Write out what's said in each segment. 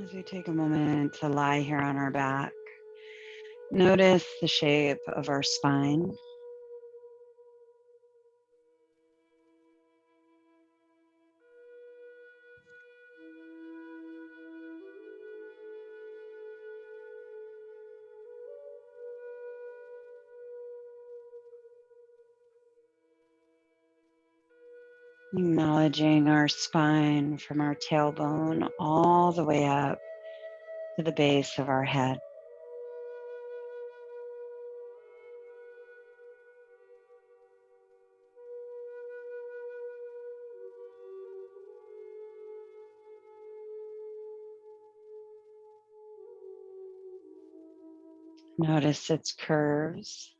As we take a moment to lie here on our back, notice the shape of our spine. Acknowledging our spine from our tailbone all the way up to the base of our head. Notice its curves.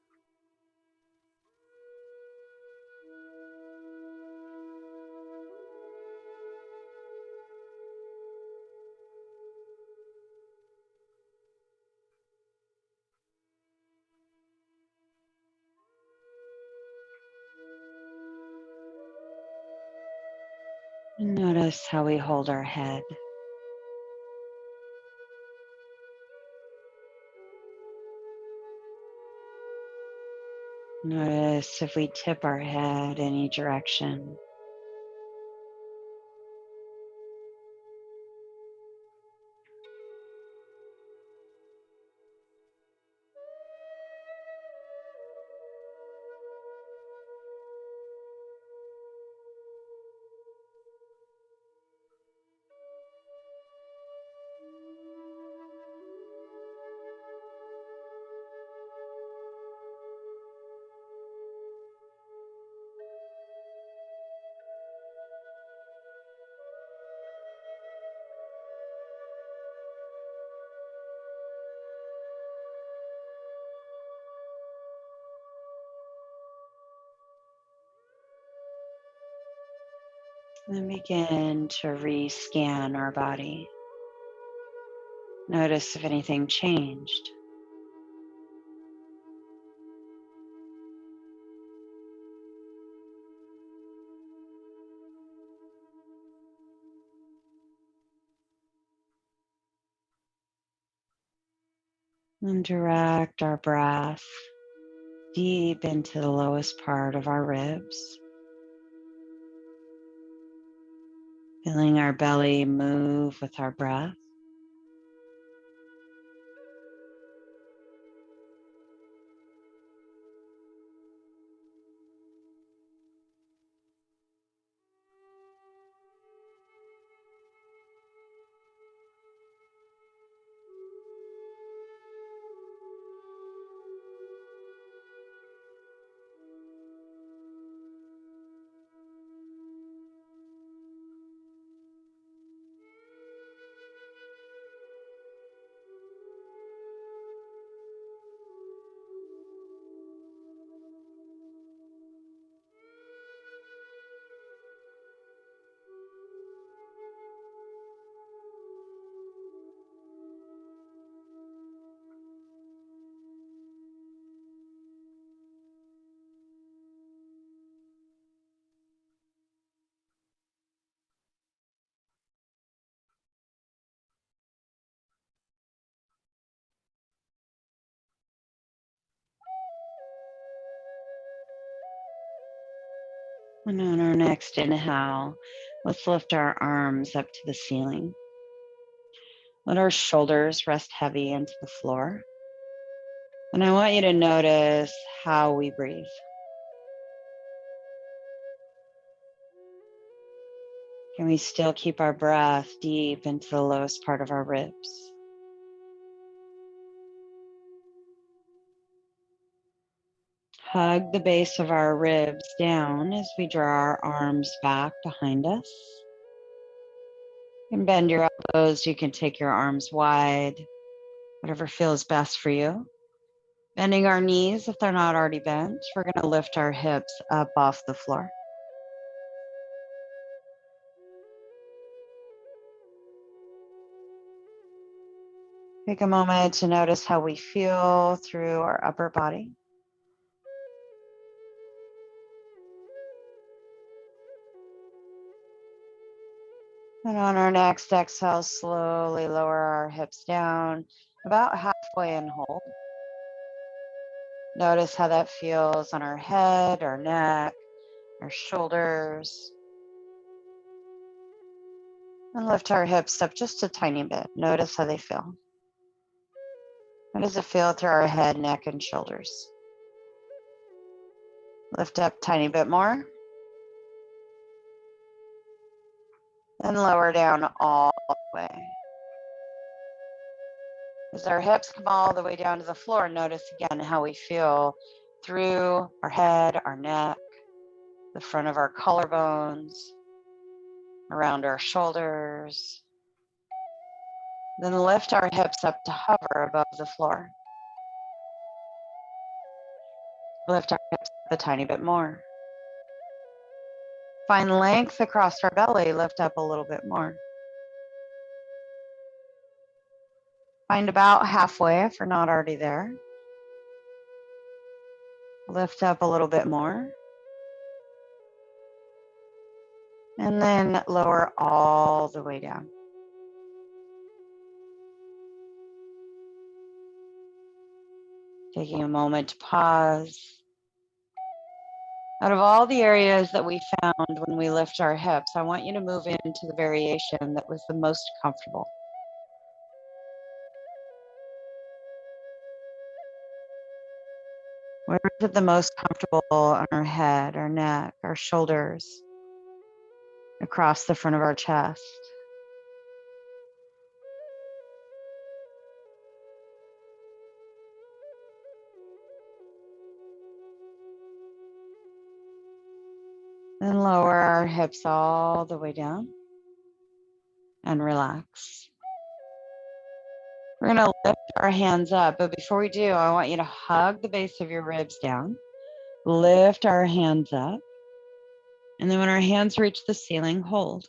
And notice how we hold our head. Notice if we tip our head any direction. And begin to re-scan our body. Notice if anything changed. And direct our breath deep into the lowest part of our ribs. Feeling our belly move with our breath. And on our next inhale, let's lift our arms up to the ceiling. Let our shoulders rest heavy into the floor. And I want you to notice how we breathe. Can we still keep our breath deep into the lowest part of our ribs? Hug the base of our ribs down as we draw our arms back behind us. You can bend your elbows. You can take your arms wide, whatever feels best for you. Bending our knees if they're not already bent. We're going to lift our hips up off the floor. Take a moment to notice how we feel through our upper body. And on our next exhale, slowly lower our hips down about halfway and hold. Notice how that feels on our head, our neck, our shoulders. And lift our hips up just a tiny bit. Notice how they feel. How does it feel through our head, neck, and shoulders? Lift up a tiny bit more. And lower down all the way. As our hips come all the way down to the floor, notice again how we feel through our head, our neck, the front of our collarbones, around our shoulders. Then lift our hips up to hover above the floor. Lift our hips up a tiny bit more. Find length across our belly, lift up a little bit more. Find about halfway if we're not already there. Lift up a little bit more. And then lower all the way down. Taking a moment to pause. Out of all the areas that we found when we lift our hips, I want you to move into the variation that was the most comfortable. Where is it the most comfortable on our head, our neck, our shoulders, across the front of our chest? Then lower our hips all the way down and relax. We're going to lift our hands up, but before we do, I want you to hug the base of your ribs down, lift our hands up, and then when our hands reach the ceiling, hold.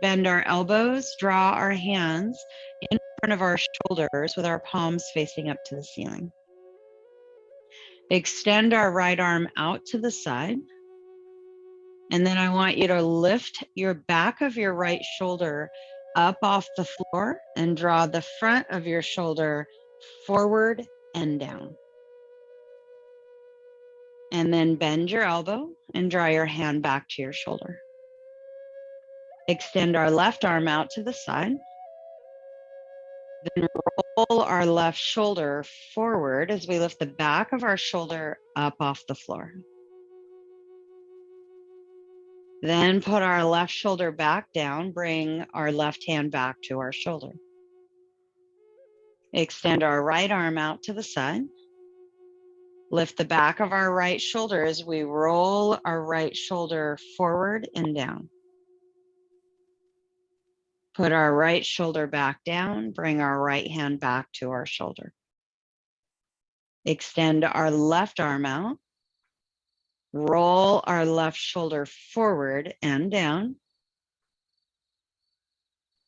Bend our elbows, draw our hands in front of our shoulders with our palms facing up to the ceiling. Extend our right arm out to the side. And then I want you to lift your back of your right shoulder up off the floor and draw the front of your shoulder forward and down. And then bend your elbow and draw your hand back to your shoulder. Extend our left arm out to the side. Then roll our left shoulder forward as we lift the back of our shoulder up off the floor. Then put our left shoulder back down, bring our left hand back to our shoulder. Extend our right arm out to the side. Lift the back of our right shoulder as we roll our right shoulder forward and down. Put our right shoulder back down, bring our right hand back to our shoulder. Extend our left arm out. Roll our left shoulder forward and down.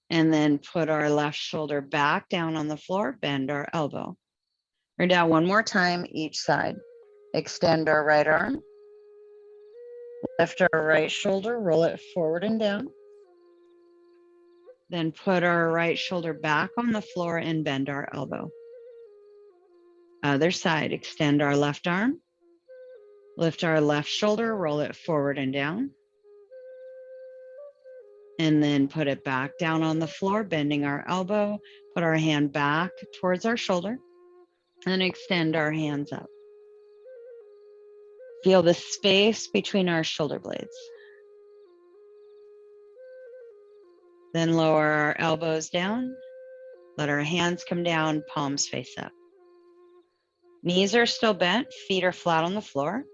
And then put our left shoulder back down on the floor, bend our elbow. We're down one more time each side. Extend our right arm. Lift our right shoulder, roll it forward and down. Then put our right shoulder back on the floor and bend our elbow. Other side, extend our left arm. Lift our left shoulder, roll it forward and down. And then put it back down on the floor, bending our elbow. Put our hand back towards our shoulder and extend our hands up. Feel the space between our shoulder blades. Then lower our elbows down. Let our hands come down, palms face up. Knees are still bent, feet are flat on the floor.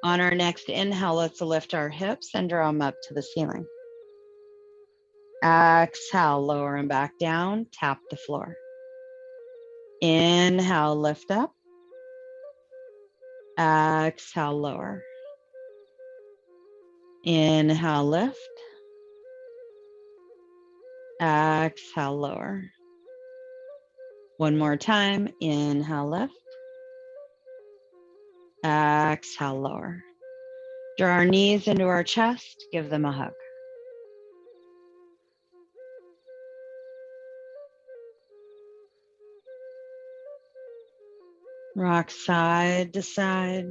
On our next inhale, let's lift our hips and draw them up to the ceiling. Exhale, lower and back down, tap the floor. Inhale, lift up. Exhale, lower. Inhale, lift. Exhale, lower. One more time. Inhale, lift. Exhale, lower. Draw our knees into our chest. Give them a hug. Rock side to side.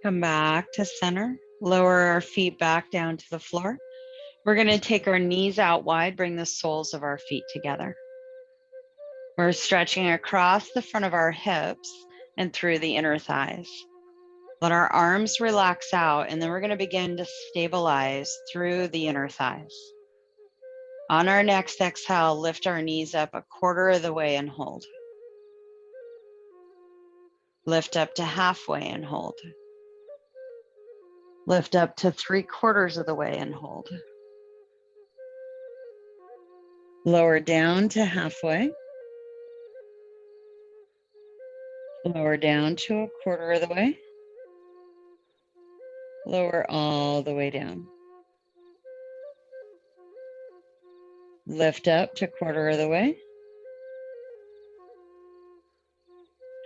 Come back to center. Lower our feet back down to the floor. We're going to take our knees out wide, bring the soles of our feet together. We're stretching across the front of our hips and through the inner thighs. Let our arms relax out, and then we're going to begin to stabilize through the inner thighs. On our next exhale, lift our knees up 1/4 of the way and hold. Lift up to halfway and hold. Lift up to 3/4 of the way and hold. Lower down to halfway. Lower down to 1/4 of the way. Lower all the way down. Lift up to 1/4 of the way.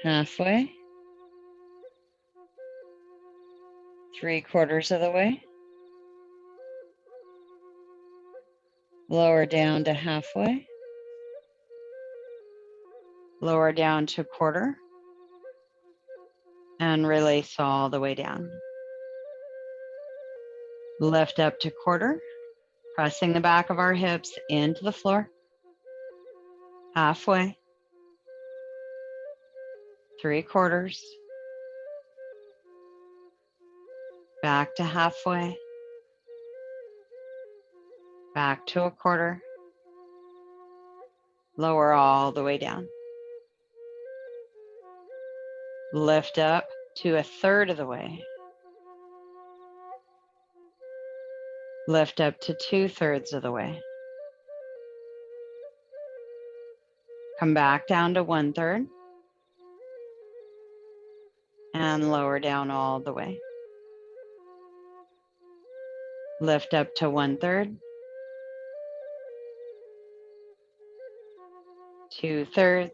Halfway. 3/4 of the way. Lower down to halfway. Lower down to 1/4. And release all the way down. Lift up to 1/4, pressing the back of our hips into the floor. Halfway. 3/4. Back to halfway. Back to 1/4. Lower all the way down. Lift up to 1/3 of the way. Lift up to 2/3 of the way. Come back down to 1/3. And lower down all the way. Lift up to 1/3. 2/3.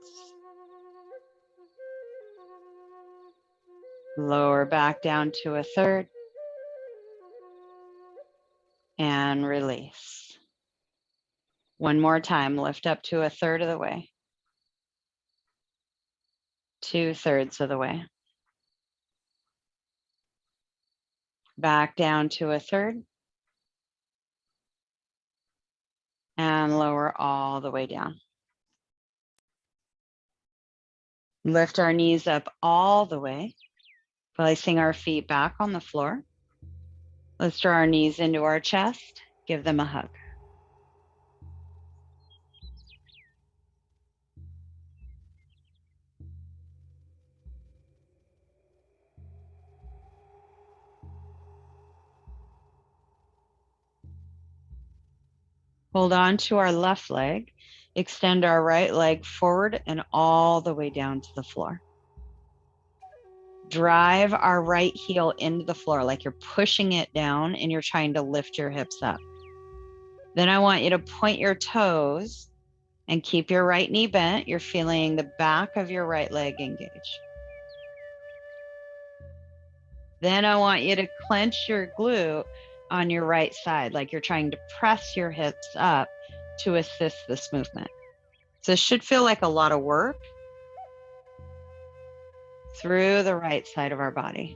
Lower back down to 1/3. And release. One more time, lift up to 1/3 of the way. 2/3 of the way. Back down to 1/3. And lower all the way down. Lift our knees up all the way, placing our feet back on the floor. Let's draw our knees into our chest, give them a hug. Hold on to our left leg, extend our right leg forward and all the way down to the floor. Drive our right heel into the floor like you're pushing it down and you're trying to lift your hips up. Then I want you to point your toes and keep your right knee bent. You're feeling the back of your right leg engage. Then I want you to clench your glute on your right side, like you're trying to press your hips up to assist this movement. So this should feel like a lot of work through the right side of our body.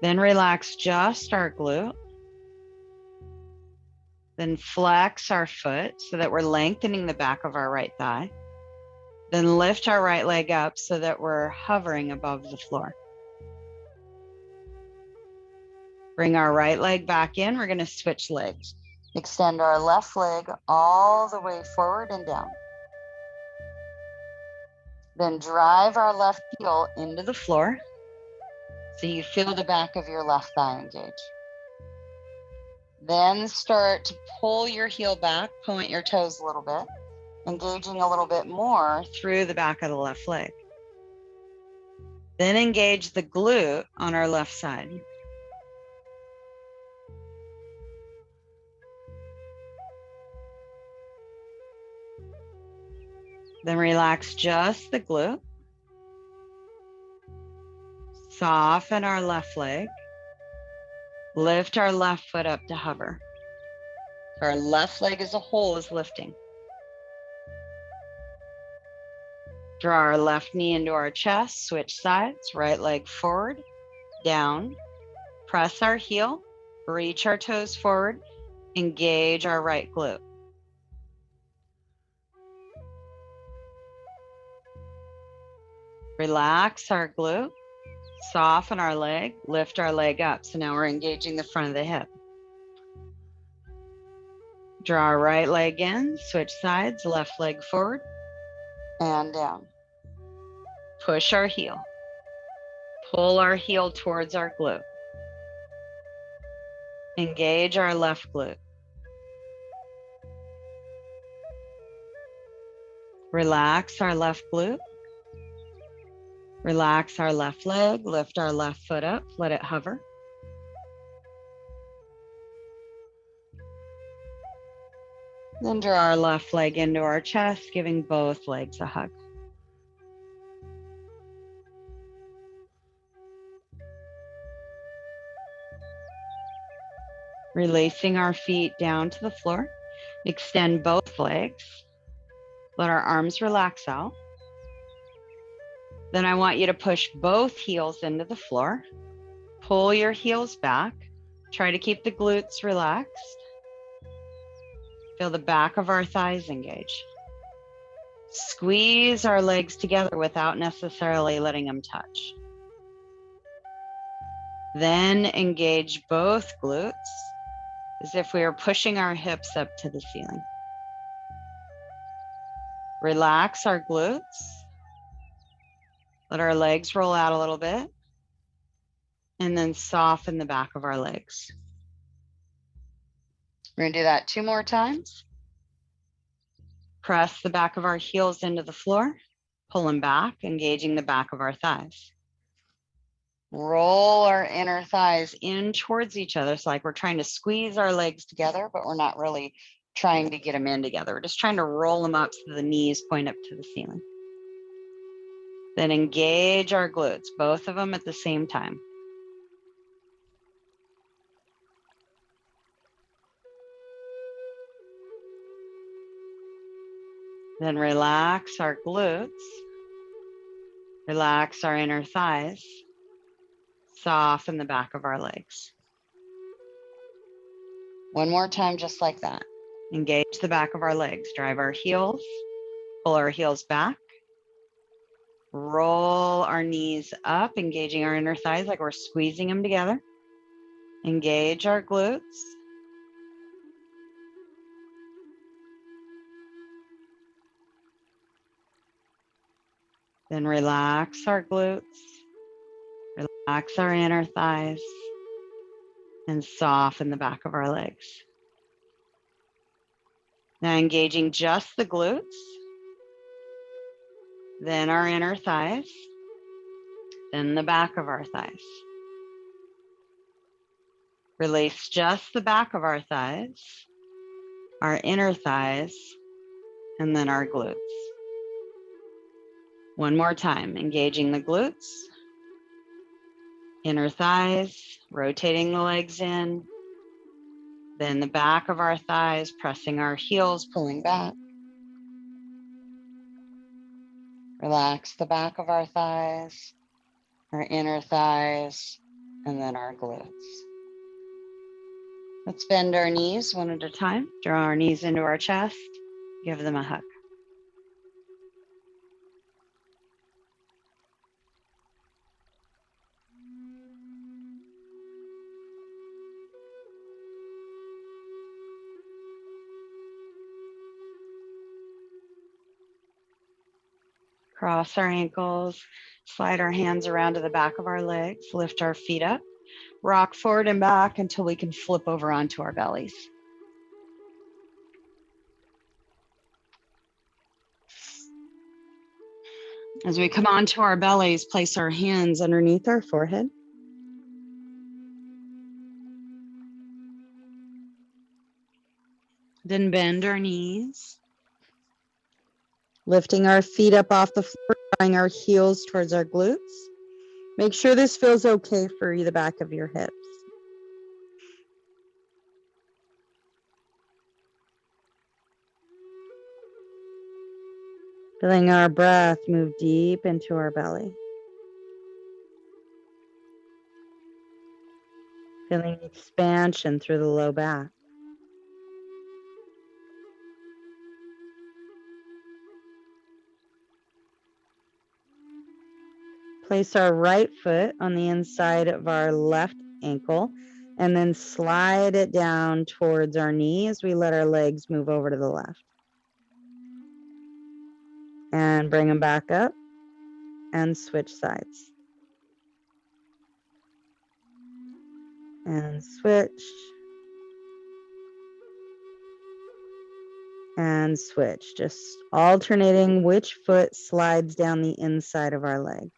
Then relax just our glute. Then flex our foot so that we're lengthening the back of our right thigh. Then lift our right leg up so that we're hovering above the floor. Bring our right leg back in. We're going to switch legs. Extend our left leg all the way forward and down. Then drive our left heel into the floor so you feel the back of your left thigh engage. Then start to pull your heel back, point your toes a little bit, engaging a little bit more through the back of the left leg. Then engage the glute on our left side. Then relax just the glute. Soften our left leg. Lift our left foot up to hover. Our left leg as a whole is lifting. Draw our left knee into our chest, switch sides, right leg forward, down. Press our heel, reach our toes forward, engage our right glute. Relax our glute, soften our leg, lift our leg up. So now we're engaging the front of the hip. Draw our right leg in, switch sides, left leg forward and down. Push our heel. Pull our heel towards our glute. Engage our left glute. Relax our left glute. Relax our left leg, lift our left foot up, let it hover. Then draw our left leg into our chest, giving both legs a hug. Releasing our feet down to the floor. Extend both legs. Let our arms relax out. Then I want you to push both heels into the floor. Pull your heels back. Try to keep the glutes relaxed. Feel the back of our thighs engage. Squeeze our legs together without necessarily letting them touch. Then engage both glutes as if we are pushing our hips up to the ceiling. Relax our glutes. Let our legs roll out a little bit. And then soften the back of our legs. We're going to do that 2 more times. Press the back of our heels into the floor. Pull them back, engaging the back of our thighs. Roll our inner thighs in towards each other. It's like we're trying to squeeze our legs together, but we're not really trying to get them in together. We're just trying to roll them up so the knees point up to the ceiling. Then engage our glutes, both of them at the same time. Then relax our glutes. Relax our inner thighs. Soften the back of our legs. 1 more time, just like that. Engage the back of our legs. Drive our heels. Pull our heels back. Roll our knees up, engaging our inner thighs like we're squeezing them together. Engage our glutes. Then relax our glutes. Relax our inner thighs. And soften the back of our legs. Now engaging just the glutes. Then our inner thighs. Then the back of our thighs. Release just the back of our thighs, our inner thighs, and then our glutes. 1 more time, engaging the glutes, inner thighs, rotating the legs in, then the back of our thighs, pressing our heels, pulling back. Relax the back of our thighs, our inner thighs, and then our glutes. Let's bend our knees 1 at a time. Draw our knees into our chest. Give them a hug. Cross our ankles, slide our hands around to the back of our legs, lift our feet up, rock forward and back until we can flip over onto our bellies. As we come onto our bellies, place our hands underneath our forehead. Then bend our knees. Lifting our feet up off the floor, drawing our heels towards our glutes. Make sure this feels okay for the back of your hips. Feeling our breath move deep into our belly. Feeling expansion through the low back. Place our right foot on the inside of our left ankle and then slide it down towards our knee as we let our legs move over to the left. And bring them back up and switch sides. And switch. And switch. Just alternating which foot slides down the inside of our leg.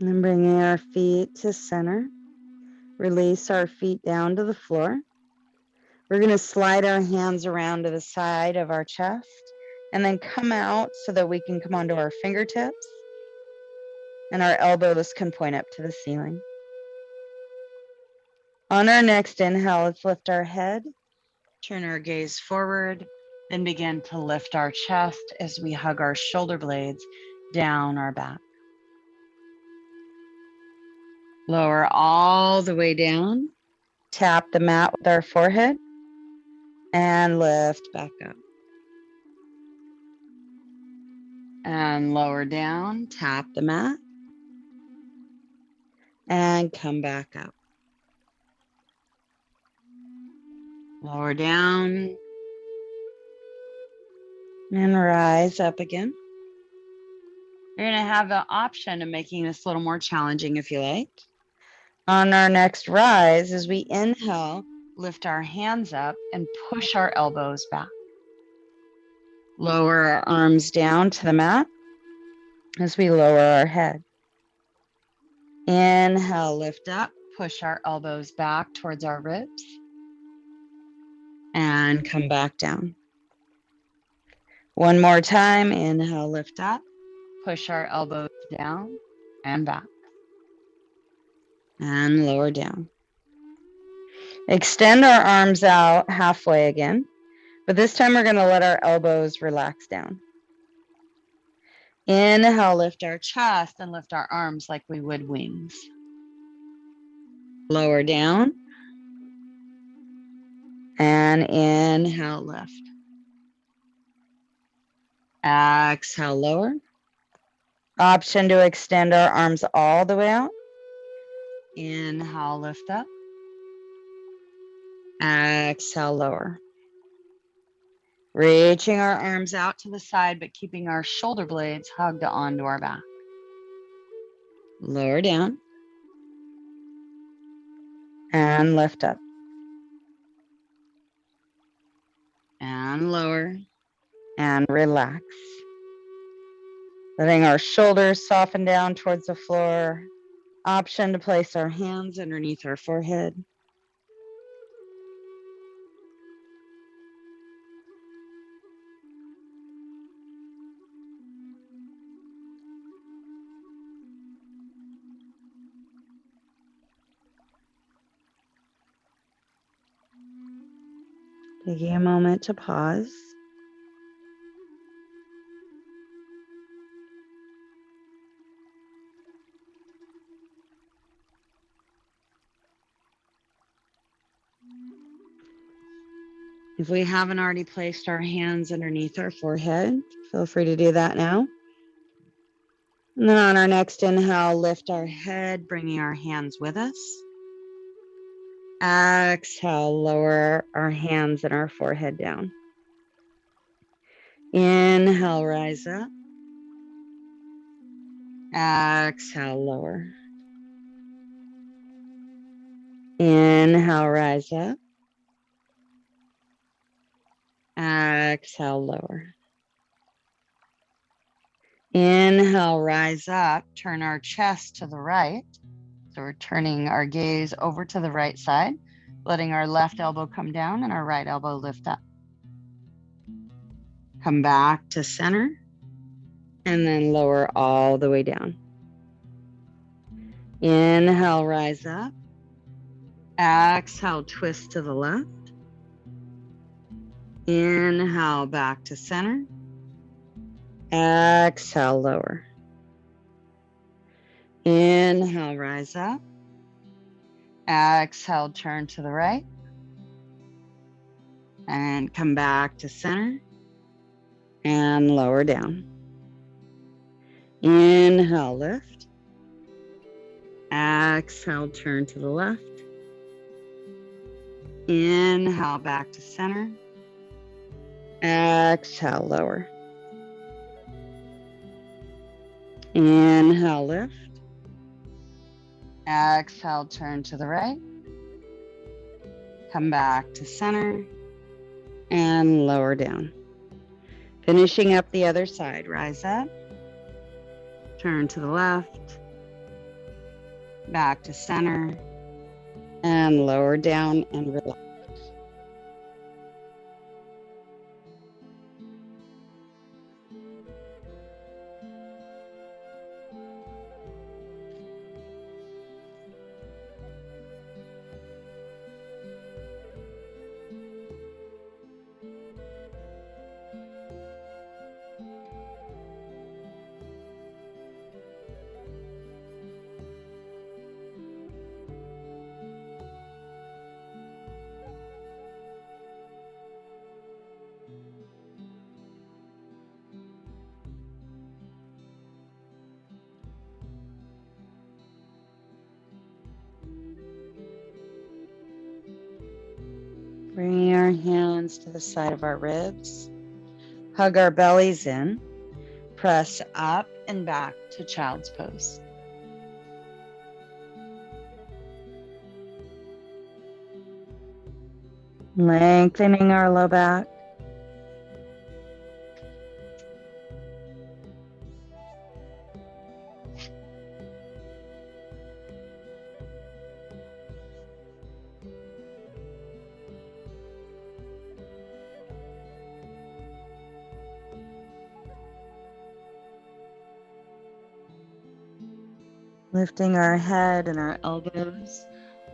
And then bringing our feet to center. Release our feet down to the floor. We're going to slide our hands around to the side of our chest and then come out so that we can come onto our fingertips and our elbows can point up to the ceiling. On our next inhale, let's lift our head, turn our gaze forward, then begin to lift our chest as we hug our shoulder blades down our back. Lower all the way down, tap the mat with our forehead, and lift back up. And lower down, tap the mat, and come back up. Lower down, and rise up again. You're going to have the option of making this a little more challenging if you like. On our next rise, as we inhale, lift our hands up and push our elbows back. Lower our arms down to the mat as we lower our head. Inhale, lift up, push our elbows back towards our ribs, and come back down. One more time, inhale, lift up, push our elbows down and back, and lower down. Extend our arms out halfway again, but this time we're going to let our elbows relax down. Inhale, lift our chest and lift our arms like we would wings. Lower down. And inhale, lift. Exhale, lower. Option to extend our arms all the way out. Inhale, lift up. Exhale, lower. Reaching our arms out to the side, but keeping our shoulder blades hugged onto our back. Lower down. And lift up. And lower. And relax. Letting our shoulders soften down towards the floor. Option to place our hands underneath our forehead. Taking a moment to pause. If we haven't already placed our hands underneath our forehead, feel free to do that now. And then on our next inhale, lift our head, bringing our hands with us. Exhale, lower our hands and our forehead down. Inhale, rise up. Exhale, lower. Inhale, rise up. Exhale, lower. Inhale, rise up. Turn our chest to the right. So we're turning our gaze over to the right side, letting our left elbow come down and our right elbow lift up. Come back to center and then lower all the way down. Inhale, rise up. Exhale, twist to the left. Inhale, back to center. Exhale, lower. Inhale, rise up. Exhale, turn to the right. And come back to center. And lower down. Inhale, lift. Exhale, turn to the left. Inhale, back to center. Exhale, lower. Inhale, lift. Exhale, turn to the right. Come back to center and lower down. Finishing up the other side. Rise up. Turn to the left. Back to center and lower down and relax. Bringing our hands to the side of our ribs. Hug our bellies in. Press up and back to child's pose. Lengthening our low back. Lifting our head and our elbows.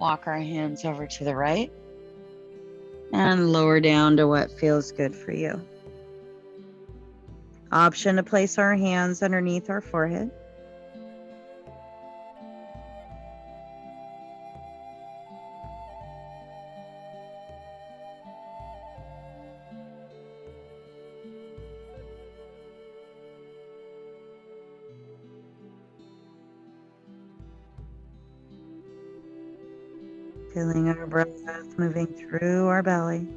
Walk our hands over to the right. And lower down to what feels good for you. Option to place our hands underneath our forehead. Feeling our breath moving through our belly.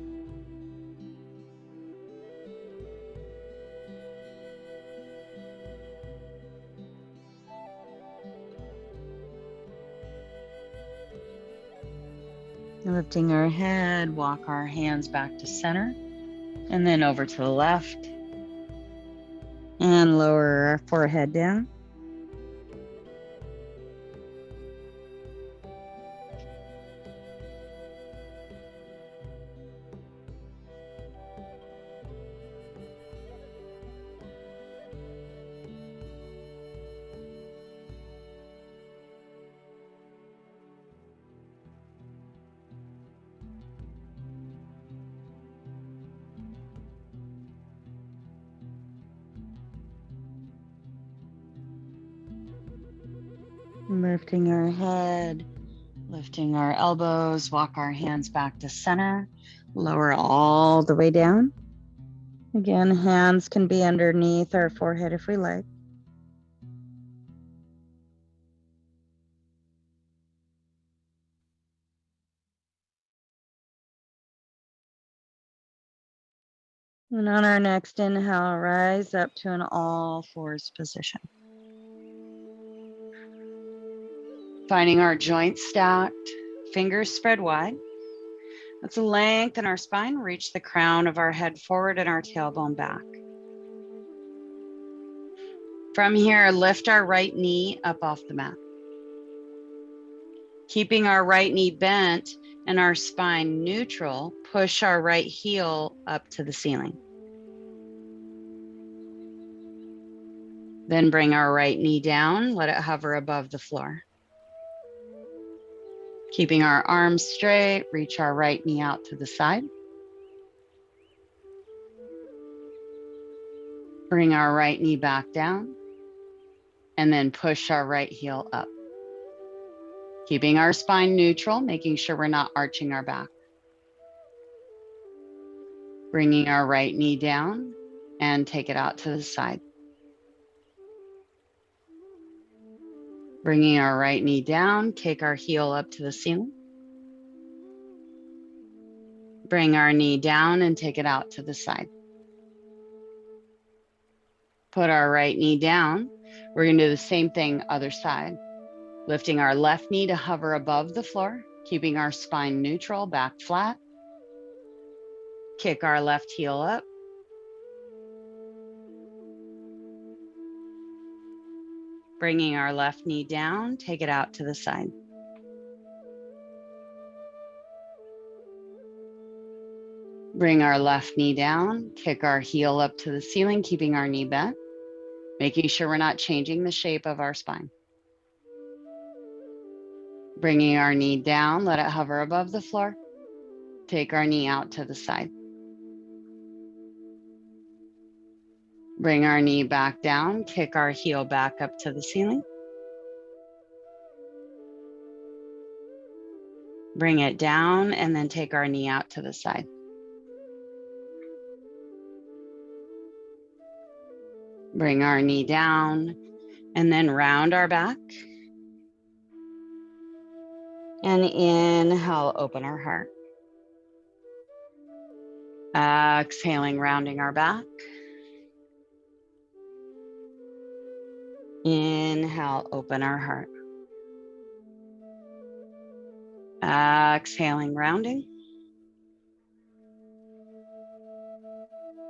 Lifting our head, walk our hands back to center, and then over to the left. And lower our forehead down. Lifting our head, lifting our elbows, walk our hands back to center. Lower all the way down. Again, hands can be underneath our forehead if we like. And on our next inhale, rise up to an all fours position. Finding our joints stacked, fingers spread wide. Let's lengthen our spine, reach the crown of our head forward and our tailbone back. From here, lift our right knee up off the mat. Keeping our right knee bent and our spine neutral, push our right heel up to the ceiling. Then bring our right knee down, let it hover above the floor. Keeping our arms straight, reach our right knee out to the side. Bring our right knee back down, and then push our right heel up. Keeping our spine neutral, making sure we're not arching our back. Bringing our right knee down and take it out to the side. Bringing our right knee down, kick our heel up to the ceiling. Bring our knee down and take it out to the side. Put our right knee down. We're going to do the same thing other side. Lifting our left knee to hover above the floor, keeping our spine neutral, back flat. Kick our left heel up. Bringing our left knee down, take it out to the side. Bring our left knee down, kick our heel up to the ceiling, keeping our knee bent, making sure we're not changing the shape of our spine. Bringing our knee down, let it hover above the floor. Take our knee out to the side. Bring our knee back down, kick our heel back up to the ceiling. Bring it down and then take our knee out to the side. Bring our knee down and then round our back. And inhale, open our heart. Exhaling, rounding our back. Inhale, open our heart. Exhaling, rounding.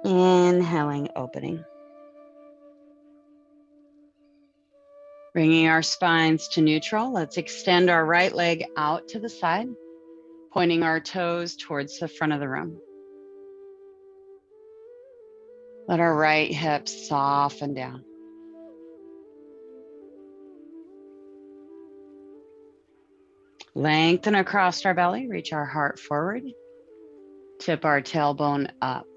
Inhaling, opening. Bringing our spines to neutral. Let's extend our right leg out to the side, pointing our toes towards the front of the room. Let our right hip soften down. Lengthen across our belly, reach our heart forward. Tip our tailbone up.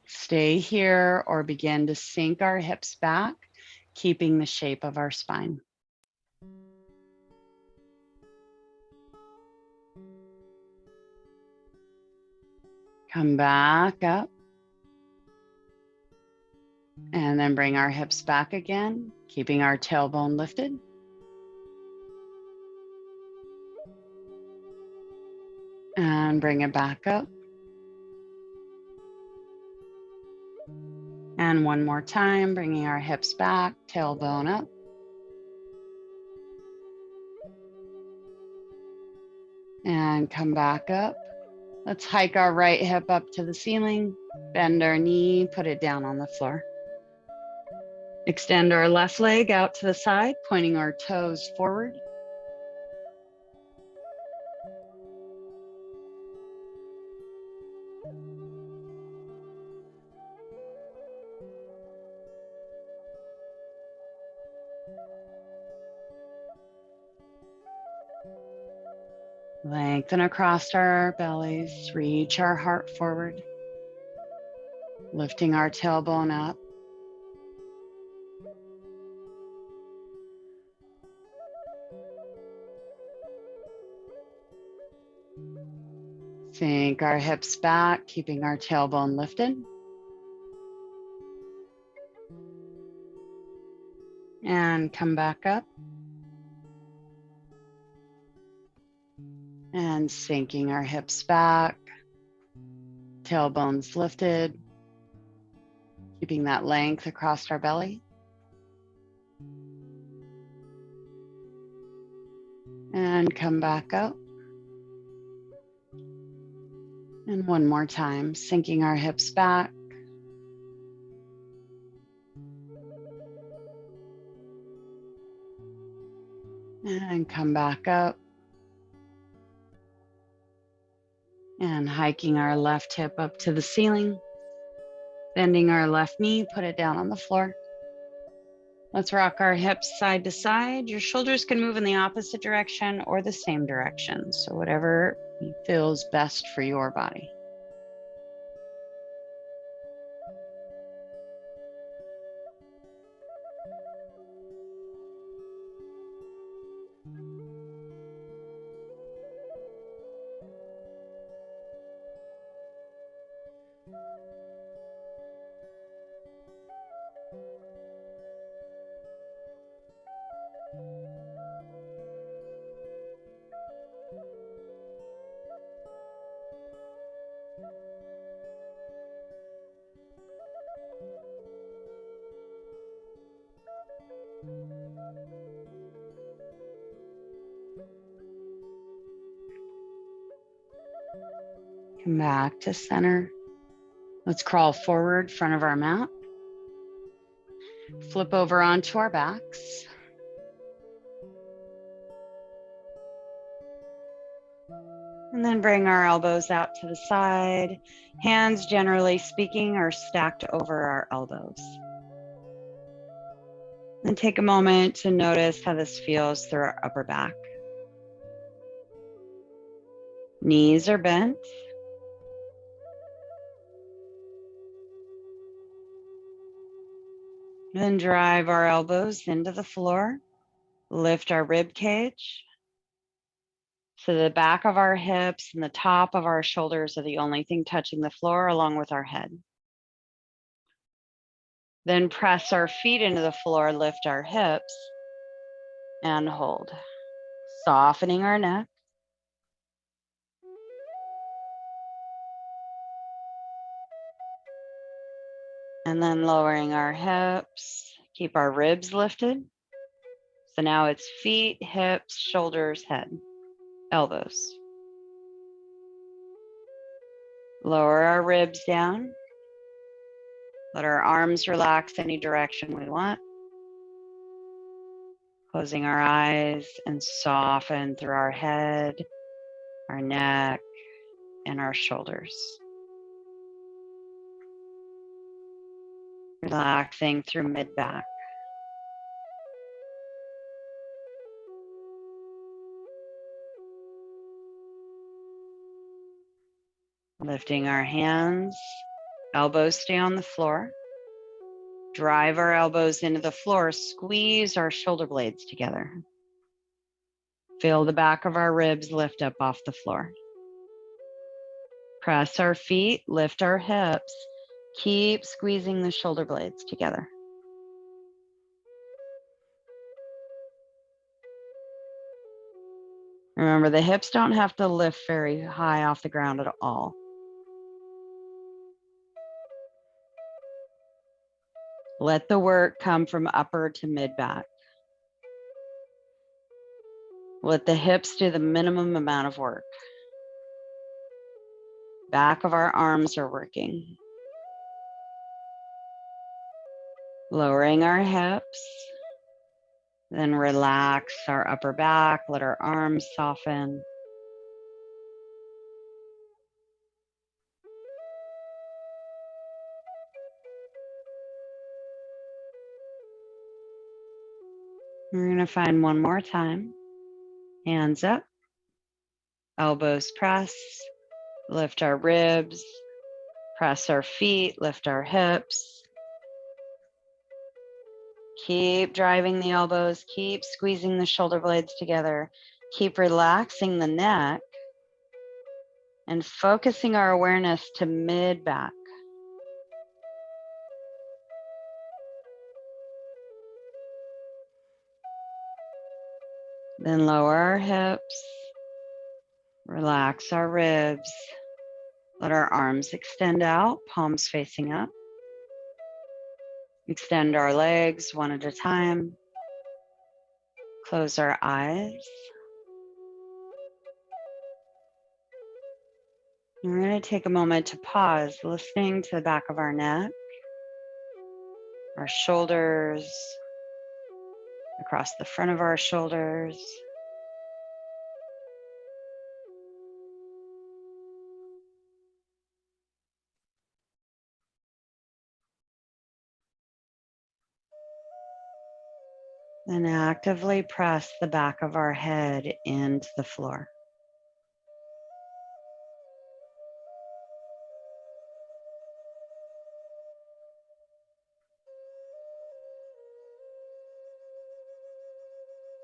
Stay here or begin to sink our hips back, keeping the shape of our spine. Come back up. And then bring our hips back again, keeping our tailbone lifted. And bring it back up. And one more time, bringing our hips back, tailbone up. And come back up. Let's hike our right hip up to the ceiling, bend our knee, put it down on the floor. Extend our left leg out to the side, pointing our toes forward. Lengthen across our bellies, reach our heart forward. Lifting our tailbone up. Sink our hips back, keeping our tailbone lifted. And come back up. And sinking our hips back, tailbones lifted, keeping that length across our belly. And come back up. And one more time, sinking our hips back. And come back up. And hiking our left hip up to the ceiling. Bending our left knee, put it down on the floor. Let's rock our hips side to side. Your shoulders can move in the opposite direction or the same direction. So whatever feels best for your body. Come back to center. Let's crawl forward, front of our mat. Flip over onto our backs. And then bring our elbows out to the side. Hands, generally speaking, are stacked over our elbows. And take a moment to notice how this feels through our upper back. Knees are bent. Then drive our elbows into the floor. Lift our rib cage. So the back of our hips and the top of our shoulders are the only thing touching the floor, along with our head. Then press our feet into the floor, lift our hips, and hold. Softening our neck. And then lowering our hips, keep our ribs lifted. So now it's feet, hips, shoulders, head, elbows. Lower our ribs down. Let our arms relax any direction we want. Closing our eyes and soften through our head, our neck, and our shoulders. Relaxing through mid-back. Lifting our hands, elbows stay on the floor. Drive our elbows into the floor, squeeze our shoulder blades together. Feel the back of our ribs lift up off the floor. Press our feet, lift our hips. Keep squeezing the shoulder blades together. Remember, the hips don't have to lift very high off the ground at all. Let the work come from upper to mid-back. Let the hips do the minimum amount of work. Back of our arms are working. Lowering our hips. Then relax our upper back. Let our arms soften. We're going to find one more time. Hands up. Elbows press. Lift our ribs. Press our feet, lift our hips. Keep driving the elbows, keep squeezing the shoulder blades together. Keep relaxing the neck and focusing our awareness to mid back. Then lower our hips, relax our ribs. Let our arms extend out, palms facing up. Extend our legs one at a time. Close our eyes. And we're going to take a moment to pause, listening to the back of our neck, our shoulders, across the front of our shoulders. Then actively press the back of our head into the floor.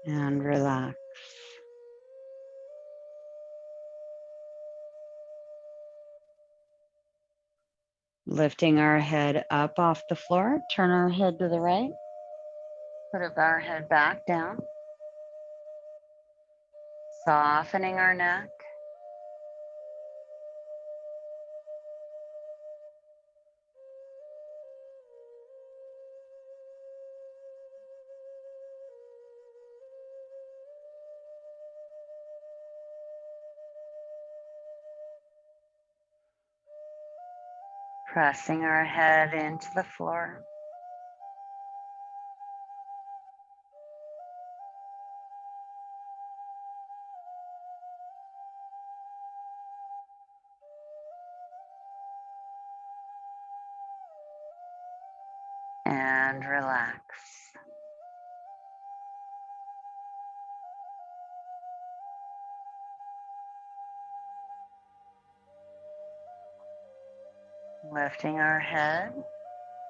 And relax. Lifting our head up off the floor, turn our head to the right, put our head back down, softening our neck. Pressing our head into the floor. And relax. Lifting our head,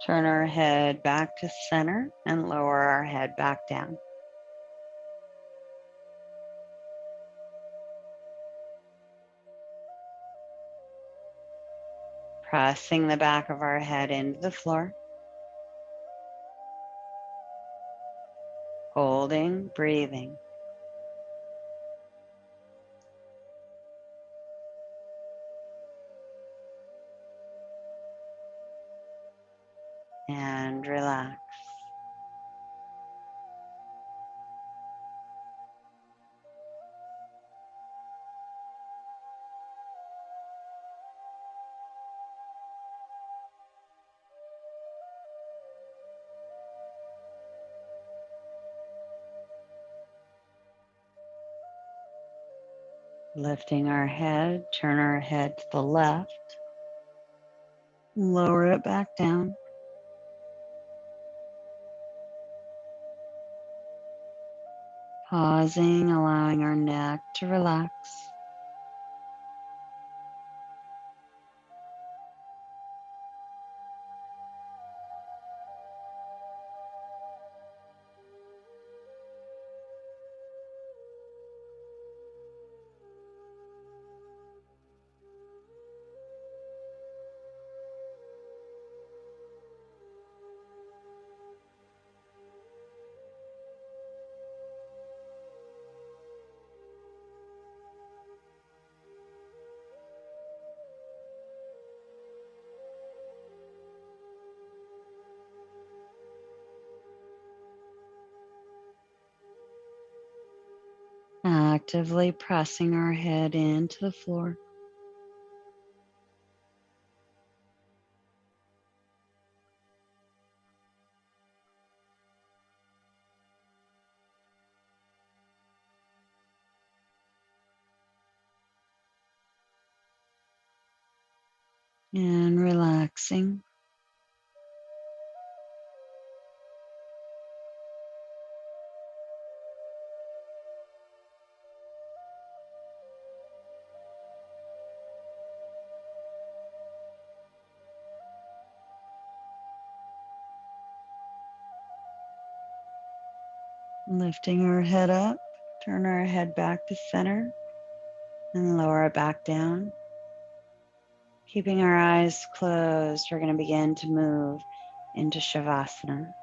turn our head back to center and lower our head back down. Pressing the back of our head into the floor. Holding, breathing. And relax. Lifting our head, turn our head to the left, lower it back down. Pausing, allowing our neck to relax. Actively pressing our head into the floor. And relaxing. Lifting our head up, turn our head back to center and lower it back down. Keeping our eyes closed, we're going to begin to move into Shavasana.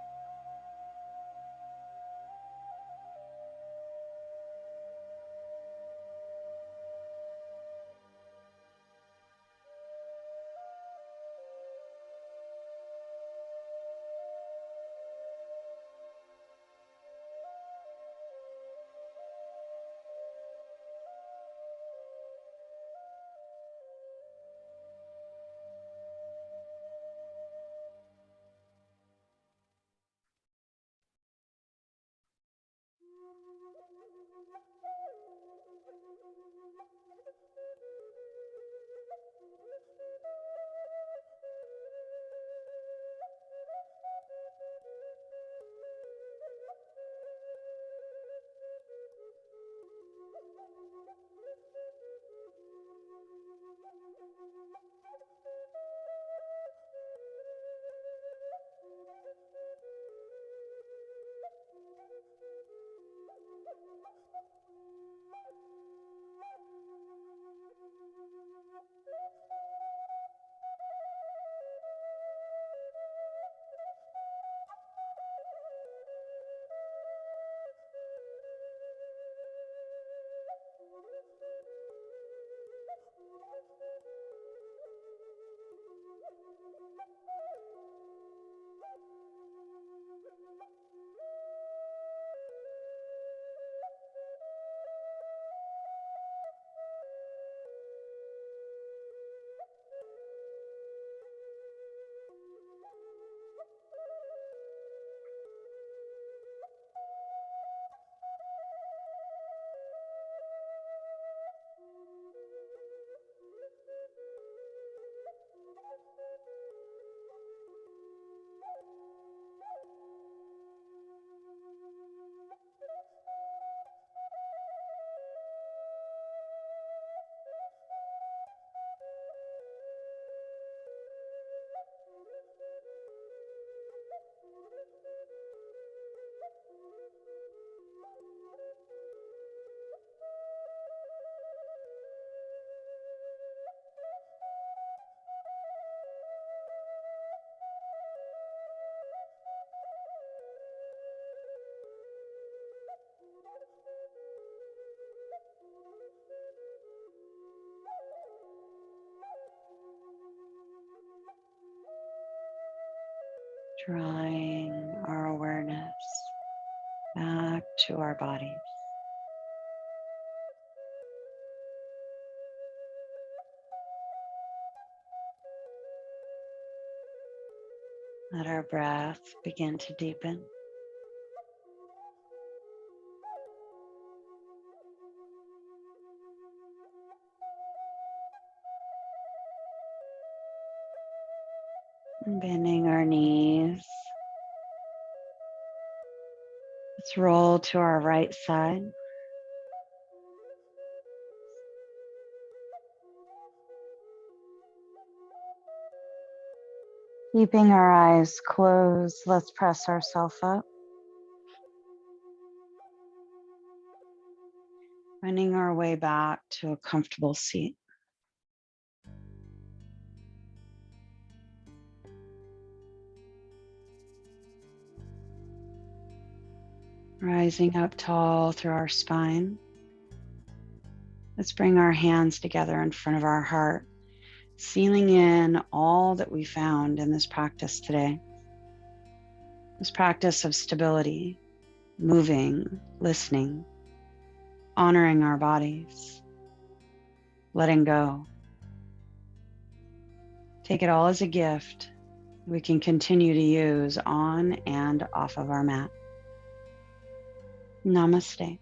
Drawing our awareness back to our bodies. Let our breath begin to deepen. And bending our knees. Let's roll to our right side. Keeping our eyes closed, let's press ourselves up. Finding our way back to a comfortable seat. Rising up tall through our spine. Let's bring our hands together in front of our heart, sealing in all that we found in this practice today. This practice of stability, moving, listening, honoring our bodies, letting go. Take it all as a gift we can continue to use on and off of our mat. Namaste.